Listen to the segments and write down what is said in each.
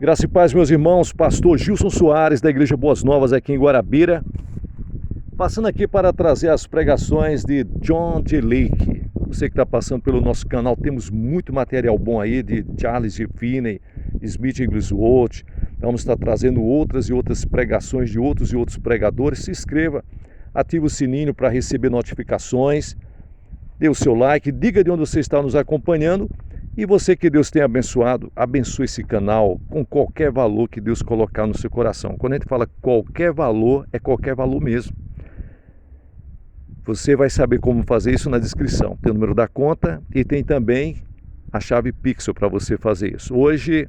Graça e paz, meus irmãos, pastor Gilson Soares, da Igreja Boas Novas, aqui em Guarabira, passando aqui para trazer as pregações de John G. Lake. Você que está passando pelo nosso canal, temos muito material bom aí, de Charles G. Finney, Smith Wigglesworth. Vamos estar trazendo outras e outras pregações de outros e outros pregadores. Se inscreva, ative o sininho para receber notificações, dê o seu like, diga de onde você está nos acompanhando. E você que Deus tem abençoado, abençoe esse canal com qualquer valor que Deus colocar no seu coração. Quando a gente fala qualquer valor, é qualquer valor mesmo. Você vai saber como fazer isso na descrição. Tem o número da conta e tem também a chave Pixel para você fazer isso. Hoje,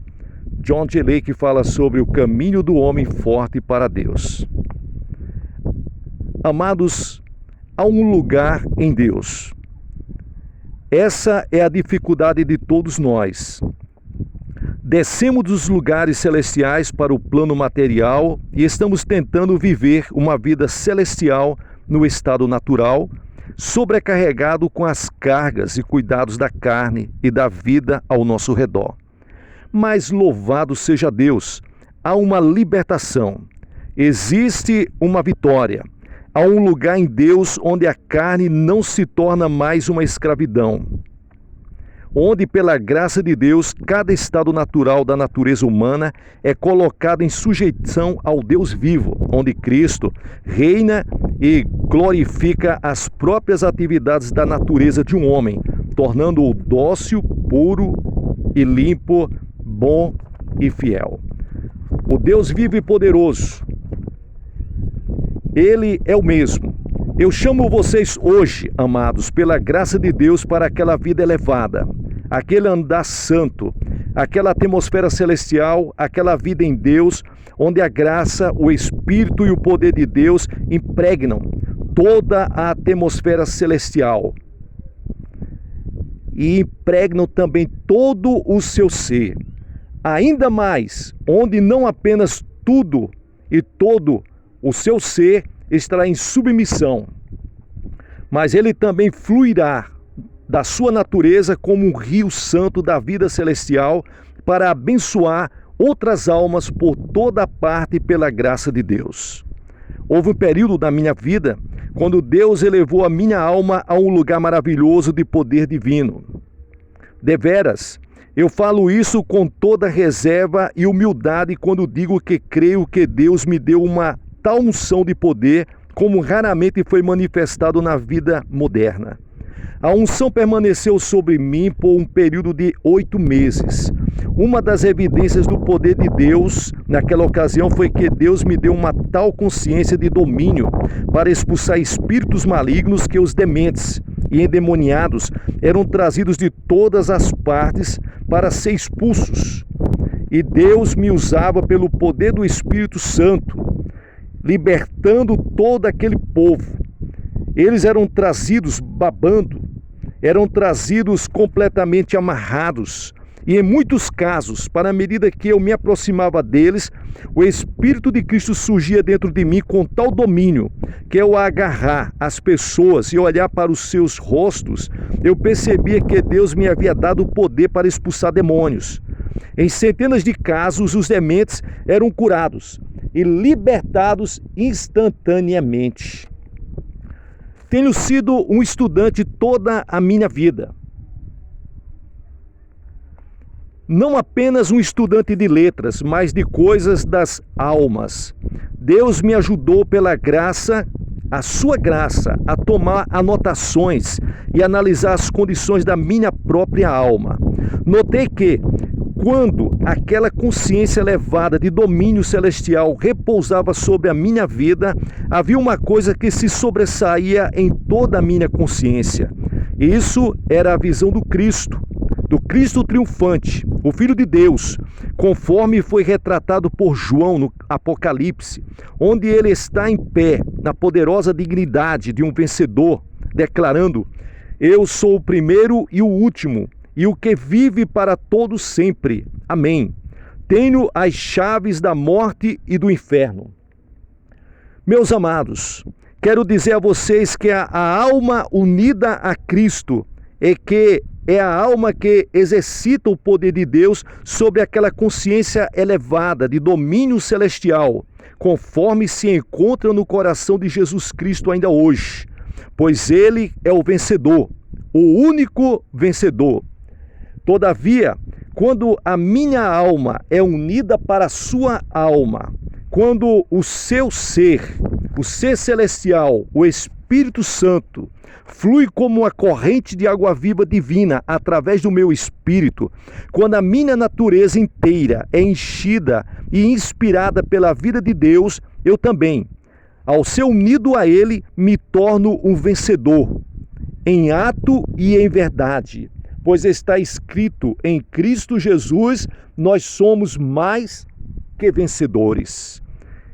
John G. Lake fala sobre o caminho do homem forte para Deus. Amados, há um lugar em Deus. Essa é a dificuldade de todos nós. Descemos dos lugares celestiais para o plano material e estamos tentando viver uma vida celestial no estado natural, sobrecarregado com as cargas e cuidados da carne e da vida ao nosso redor. Mas louvado seja Deus, há uma libertação, existe uma vitória. Há um lugar em Deus onde a carne não se torna mais uma escravidão. Onde, pela graça de Deus, cada estado natural da natureza humana é colocado em sujeição ao Deus vivo, onde Cristo reina e glorifica as próprias atividades da natureza de um homem, tornando-o dócil, puro e limpo, bom e fiel. O Deus vivo e poderoso, Ele é o mesmo. Eu chamo vocês hoje, amados, pela graça de Deus, para aquela vida elevada, aquele andar santo, aquela atmosfera celestial, aquela vida em Deus, onde a graça, o Espírito e o poder de Deus impregnam toda a atmosfera celestial e impregnam também todo o seu ser. Ainda mais, onde não apenas tudo e todo o seu ser estará em submissão, mas ele também fluirá da sua natureza como um rio santo da vida celestial para abençoar outras almas por toda parte pela graça de Deus. Houve um período da minha vida quando Deus elevou a minha alma a um lugar maravilhoso de poder divino. Deveras, eu falo isso com toda reserva e humildade quando digo que creio que Deus me deu uma tal unção de poder como raramente foi manifestado na vida moderna. A unção permaneceu sobre mim por um período de 8 meses. Uma das evidências do poder de Deus naquela ocasião foi que Deus me deu uma tal consciência de domínio para expulsar espíritos malignos que os dementes e endemoniados eram trazidos de todas as partes para ser expulsos. E Deus me usava pelo poder do Espírito Santo, libertando todo aquele povo. Eles eram trazidos babando, eram trazidos completamente amarrados. E em muitos casos, para a medida que eu me aproximava deles, o Espírito de Cristo surgia dentro de mim com tal domínio, que ao agarrar as pessoas e olhar para os seus rostos, eu percebia que Deus me havia dado o poder para expulsar demônios. Em centenas de casos, os dementes eram curados e libertados instantaneamente. Tenho sido um estudante toda a minha vida. Não apenas um estudante de letras, mas de coisas das almas. Deus me ajudou pela graça, a sua graça, a tomar anotações e analisar as condições da minha própria alma. Notei que, quando aquela consciência elevada de domínio celestial repousava sobre a minha vida, havia uma coisa que se sobressaía em toda a minha consciência. Isso era a visão do Cristo triunfante, o Filho de Deus, conforme foi retratado por João no Apocalipse, onde ele está em pé, na poderosa dignidade de um vencedor, declarando: eu sou o primeiro e o último, e o que vive para todos sempre. Amém. Tenho as chaves da morte e do inferno. Meus amados, quero dizer a vocês que a alma unida a Cristo é que é a alma que exercita o poder de Deus sobre aquela consciência elevada de domínio celestial, conforme se encontra no coração de Jesus Cristo ainda hoje, pois ele é o vencedor, o único vencedor. Todavia, quando a minha alma é unida para a sua alma, quando o seu ser, o ser celestial, o Espírito Santo, flui como uma corrente de água viva divina através do meu espírito, quando a minha natureza inteira é enchida e inspirada pela vida de Deus, eu também, ao ser unido a Ele, me torno um vencedor, em ato e em verdade, pois está escrito: em Cristo Jesus nós somos mais que vencedores.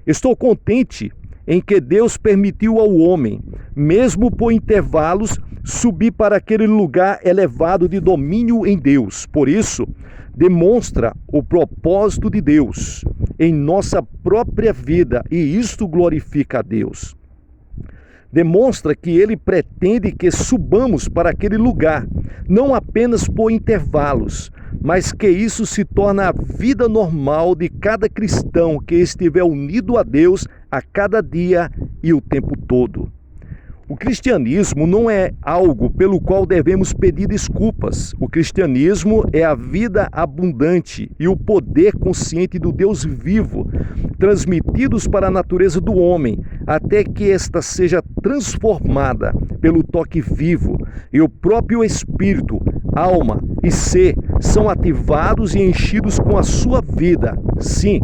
Estou contente em que Deus permitiu ao homem, mesmo por intervalos, subir para aquele lugar elevado de domínio em Deus. Por isso, demonstra o propósito de Deus em nossa própria vida, e isto glorifica a Deus. Demonstra que ele pretende que subamos para aquele lugar, não apenas por intervalos, mas que isso se torna a vida normal de cada cristão que estiver unido a Deus a cada dia e o tempo todo. O cristianismo não é algo pelo qual devemos pedir desculpas. O cristianismo é a vida abundante e o poder consciente do Deus vivo, transmitidos para a natureza do homem, até que esta seja transformada pelo toque vivo e o próprio espírito, alma e ser são ativados e enchidos com a sua vida. Sim,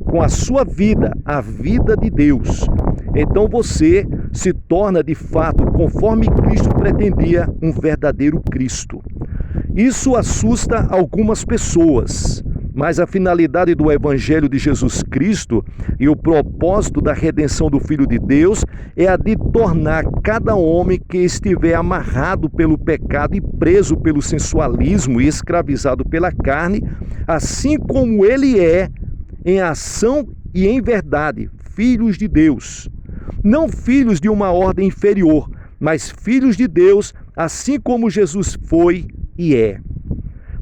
com a sua vida, a vida de Deus. Então você se torna de fato, conforme Cristo pretendia, um verdadeiro Cristo. Isso assusta algumas pessoas, mas a finalidade do Evangelho de Jesus Cristo e o propósito da redenção do Filho de Deus é a de tornar cada homem que estiver amarrado pelo pecado e preso pelo sensualismo e escravizado pela carne, assim como ele é, em ação e em verdade, filhos de Deus. Não filhos de uma ordem inferior, mas filhos de Deus, assim como Jesus foi e é.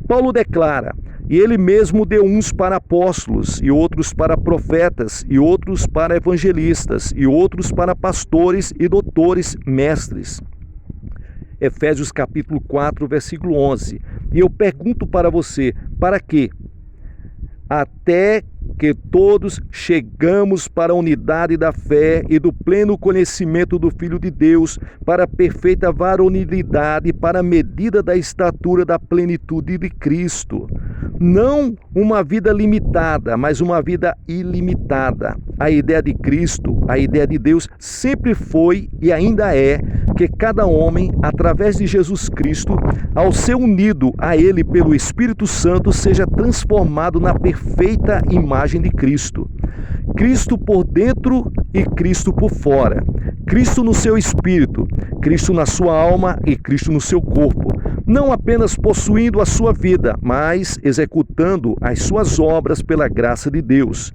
Paulo declara: e ele mesmo deu uns para apóstolos, e outros para profetas, e outros para evangelistas, e outros para pastores e doutores, mestres. Efésios capítulo 4, versículo 11. E eu pergunto para você, para quê? Até que todos chegamos para a unidade da fé e do pleno conhecimento do Filho de Deus, para a perfeita varonilidade, para a medida da estatura da plenitude de Cristo. Não uma vida limitada, mas uma vida ilimitada. A ideia de Cristo, a ideia de Deus, sempre foi e ainda é que cada homem, através de Jesus Cristo, ao ser unido a Ele pelo Espírito Santo, seja transformado na perfeita imagem de Cristo. Cristo por dentro e Cristo por fora. Cristo no seu espírito, Cristo na sua alma e Cristo no seu corpo. Não apenas possuindo a sua vida, mas executando as suas obras pela graça de Deus.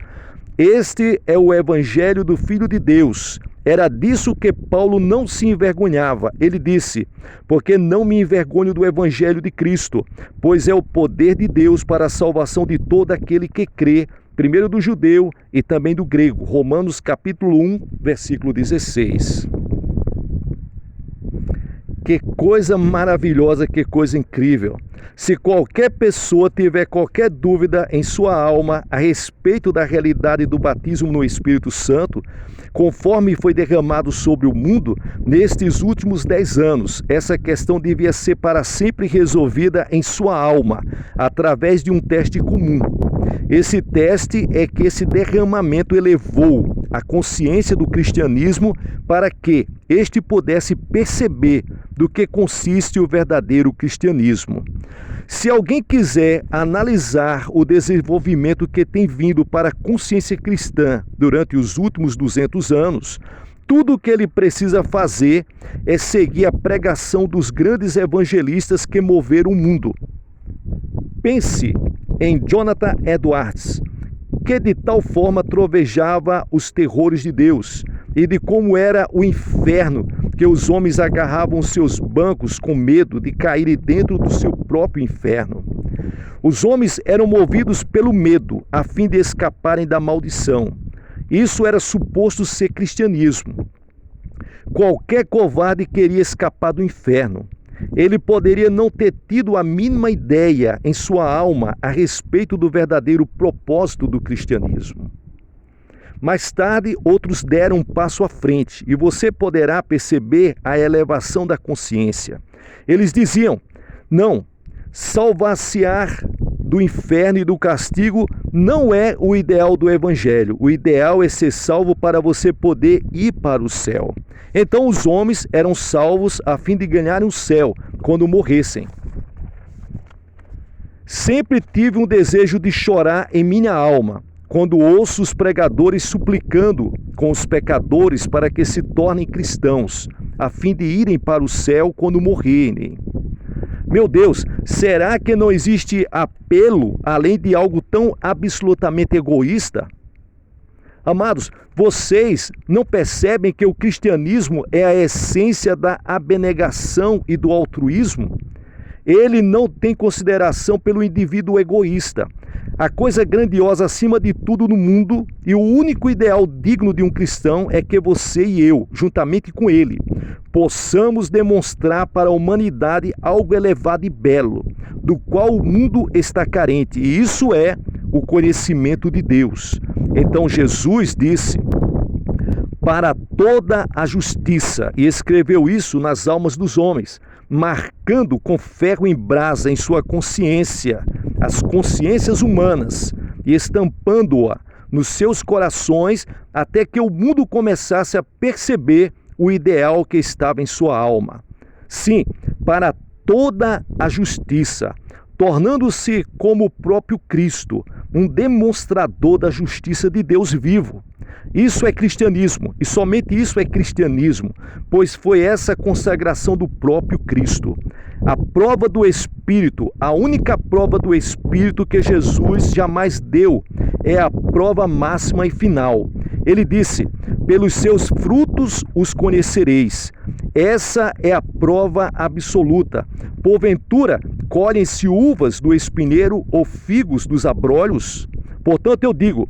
Este é o Evangelho do Filho de Deus. Era disso que Paulo não se envergonhava. Ele disse: porque não me envergonho do Evangelho de Cristo, pois é o poder de Deus para a salvação de todo aquele que crê, primeiro do judeu e também do grego. Romanos capítulo 1, versículo 16. Que coisa maravilhosa, que coisa incrível. Se qualquer pessoa tiver qualquer dúvida em sua alma a respeito da realidade do batismo no Espírito Santo, conforme foi derramado sobre o mundo nestes últimos 10 anos, essa questão devia ser para sempre resolvida em sua alma, através de um teste comum. Esse teste é que esse derramamento elevou a consciência do cristianismo para que este pudesse perceber do que consiste o verdadeiro cristianismo. Se alguém quiser analisar o desenvolvimento que tem vindo para a consciência cristã durante os últimos 200 anos, tudo o que ele precisa fazer é seguir a pregação dos grandes evangelistas que moveram o mundo. Pense em Jonathan Edwards, que de tal forma trovejava os terrores de Deus e de como era o inferno que os homens agarravam seus bancos com medo de caírem dentro do seu próprio inferno. Os homens eram movidos pelo medo, a fim de escaparem da maldição. Isso era suposto ser cristianismo. Qualquer covarde queria escapar do inferno. Ele poderia não ter tido a mínima ideia em sua alma a respeito do verdadeiro propósito do cristianismo. Mais tarde, outros deram um passo à frente e você poderá perceber a elevação da consciência. Eles diziam: não, salvar-se-á do inferno e do castigo não é o ideal do evangelho. O ideal é ser salvo para você poder ir para o céu. Então os homens eram salvos a fim de ganharem o céu quando morressem. Sempre tive um desejo de chorar em minha alma quando ouço os pregadores suplicando com os pecadores para que se tornem cristãos, a fim de irem para o céu quando morrerem. Meu Deus, será que não existe apelo além de algo tão absolutamente egoísta? Amados, vocês não percebem que o cristianismo é a essência da abnegação e do altruísmo? Ele não tem consideração pelo indivíduo egoísta. A coisa grandiosa acima de tudo no mundo e o único ideal digno de um cristão é que você e eu, juntamente com ele, possamos demonstrar para a humanidade algo elevado e belo, do qual o mundo está carente, e isso é o conhecimento de Deus. Então Jesus disse: para toda a justiça, e escreveu isso nas almas dos homens, marcando com ferro em brasa em sua consciência, as consciências humanas, e estampando-a nos seus corações, até que o mundo começasse a perceber o ideal que estava em sua alma. Sim, para toda a justiça, tornando-se como o próprio Cristo, um demonstrador da justiça de Deus vivo. Isso é cristianismo, e somente isso é cristianismo, pois foi essa consagração do próprio Cristo. A prova do Espírito, a única prova do Espírito que Jesus jamais deu, é a prova máxima e final. Ele disse: pelos seus frutos os conhecereis. Essa é a prova absoluta. Porventura, colhem-se uvas do espinheiro ou figos dos abrolhos? Portanto, eu digo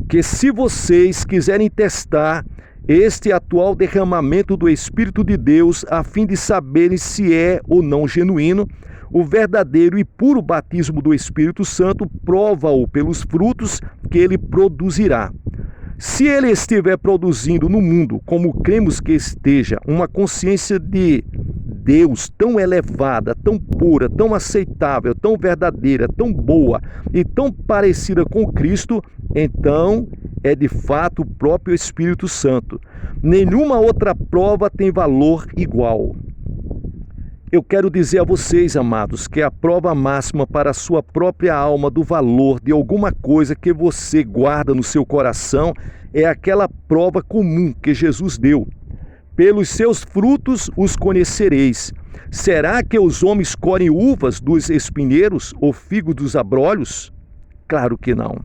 que se vocês quiserem testar este atual derramamento do Espírito de Deus, a fim de saberem se é ou não genuíno, o verdadeiro e puro batismo do Espírito Santo, prova-o pelos frutos que ele produzirá. Se ele estiver produzindo no mundo, como cremos que esteja, uma consciência de Deus tão elevada, tão pura, tão aceitável, tão verdadeira, tão boa e tão parecida com Cristo, então é de fato o próprio Espírito Santo. Nenhuma outra prova tem valor igual. Eu quero dizer a vocês, amados, que a prova máxima para a sua própria alma do valor de alguma coisa que você guarda no seu coração é aquela prova comum que Jesus deu. Pelos seus frutos os conhecereis. Será que os homens colhem uvas dos espinheiros ou figos dos abrolhos? Claro que não.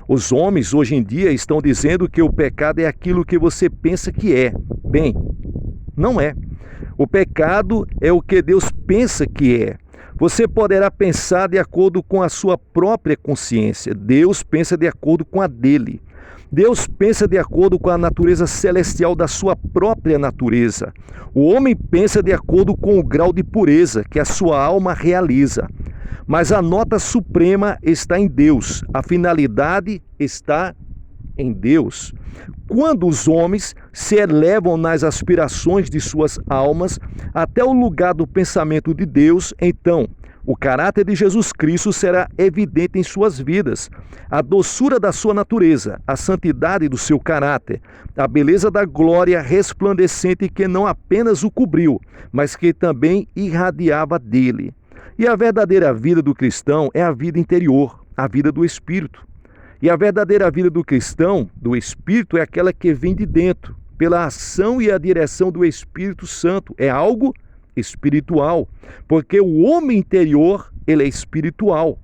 Os homens hoje em dia estão dizendo que o pecado é aquilo que você pensa que é. Bem, não é. O pecado é o que Deus pensa que é. Você poderá pensar de acordo com a sua própria consciência. Deus pensa de acordo com a dele. Deus pensa de acordo com a natureza celestial da sua própria natureza. O homem pensa de acordo com o grau de pureza que a sua alma realiza. Mas a nota suprema está em Deus. A finalidade está em Deus. Quando os homens se elevam nas aspirações de suas almas até o lugar do pensamento de Deus, então o caráter de Jesus Cristo será evidente em suas vidas. A doçura da sua natureza, a santidade do seu caráter, a beleza da glória resplandecente que não apenas o cobriu, mas que também irradiava dele. E a verdadeira vida do cristão é a vida interior, a vida do Espírito. E a verdadeira vida do cristão, do Espírito, é aquela que vem de dentro, pela ação e a direção do Espírito Santo. É algo espiritual, porque o homem interior, ele é espiritual.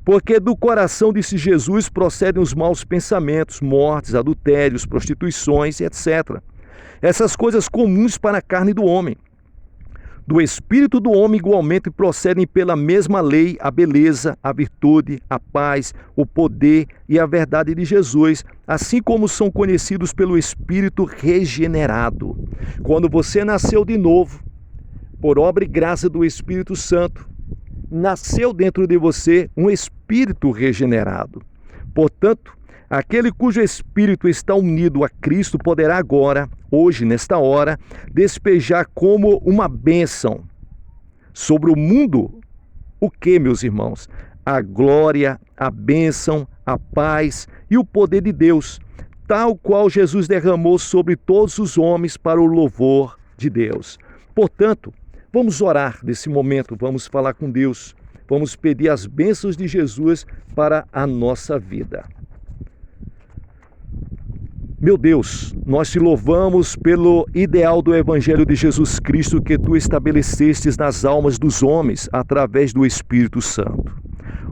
Porque do coração, disse Jesus, procedem os maus pensamentos, mortes, adultérios, prostituições, etc. Essas coisas comuns para a carne do homem. Do espírito do homem igualmente procedem pela mesma lei a beleza, a virtude, a paz, o poder e a verdade de Jesus, assim como são conhecidos pelo Espírito regenerado. Quando você nasceu de novo, por obra e graça do Espírito Santo, nasceu dentro de você um espírito regenerado. Portanto, aquele cujo espírito está unido a Cristo poderá agora, hoje, nesta hora, despejar como uma bênção sobre o mundo. O que, meus irmãos? A glória, a bênção, a paz e o poder de Deus, tal qual Jesus derramou sobre todos os homens para o louvor de Deus. Portanto, vamos orar nesse momento, vamos falar com Deus, vamos pedir as bênçãos de Jesus para a nossa vida. Meu Deus, nós te louvamos pelo ideal do Evangelho de Jesus Cristo que tu estabelecestes nas almas dos homens através do Espírito Santo.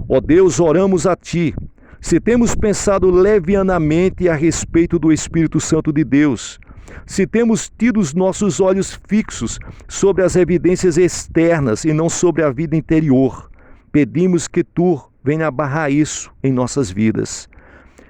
Ó Deus, oramos a ti. Se temos pensado levianamente a respeito do Espírito Santo de Deus, se temos tido os nossos olhos fixos sobre as evidências externas e não sobre a vida interior, pedimos que tu venha barrar isso em nossas vidas.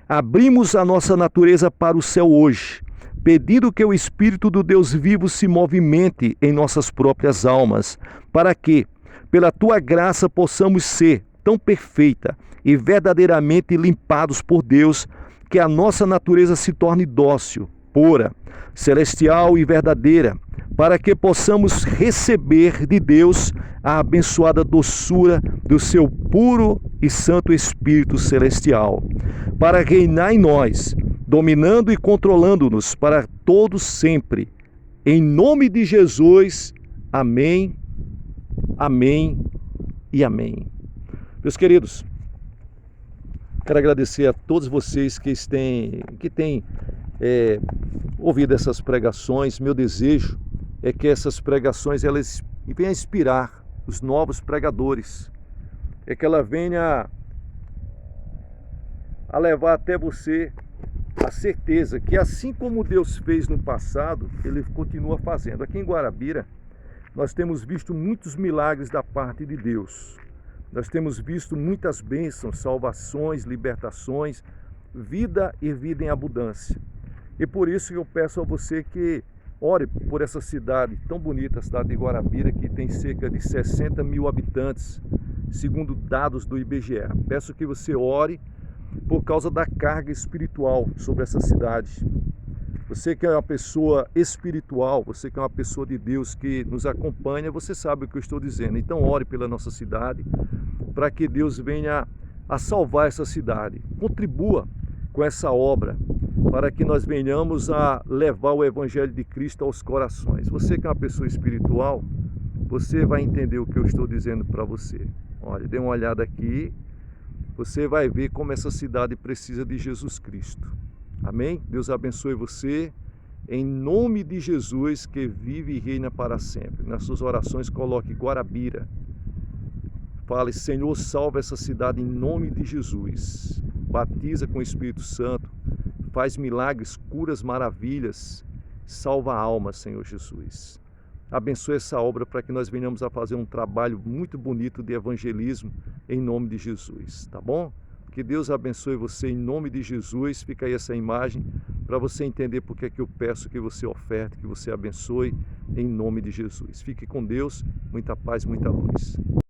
Abrimos a nossa natureza para o céu hoje, pedindo que o Espírito do Deus vivo se movimente em nossas próprias almas, para que, pela tua graça, possamos ser tão perfeita e verdadeiramente limpados por Deus, que a nossa natureza se torne dócil, pura, celestial e verdadeira, para que possamos receber de Deus a abençoada doçura do seu puro e santo Espírito celestial, para reinar em nós, dominando e controlando-nos para todos sempre. Em nome de Jesus, amém, amém e amém. Meus queridos, quero agradecer a todos vocês que têm ouvido essas pregações. Meu desejo é que essas pregações elas venham inspirar os novos pregadores, é que ela venha a levar até você a certeza que assim como Deus fez no passado, Ele continua fazendo. Aqui em Guarabira, nós temos visto muitos milagres da parte de Deus. Nós temos visto muitas bênçãos, salvações, libertações, vida e vida em abundância. E por isso eu peço a você que ore por essa cidade tão bonita, a cidade de Guarabira, que tem cerca de 60 mil habitantes, segundo dados do IBGE. Peço que você ore por causa da carga espiritual sobre essa cidade. Você que é uma pessoa espiritual, você que é uma pessoa de Deus que nos acompanha, você sabe o que eu estou dizendo. Então ore pela nossa cidade, para que Deus venha a salvar essa cidade. Contribua com essa obra, para que nós venhamos a levar o Evangelho de Cristo aos corações. Você que é uma pessoa espiritual, você vai entender o que eu estou dizendo para você. Olha, dê uma olhada aqui, você vai ver como essa cidade precisa de Jesus Cristo. Amém? Deus abençoe você, em nome de Jesus, que vive e reina para sempre. Nas suas orações, coloque Guarabira. Fale, Senhor, salva essa cidade em nome de Jesus. Batiza com o Espírito Santo, faz milagres, curas, maravilhas, salva a alma, Senhor Jesus. Abençoe essa obra para que nós venhamos a fazer um trabalho muito bonito de evangelismo em nome de Jesus, tá bom? Que Deus abençoe você em nome de Jesus. Fica aí essa imagem para você entender porque é que eu peço que você oferte, que você abençoe em nome de Jesus. Fique com Deus, muita paz, muita luz.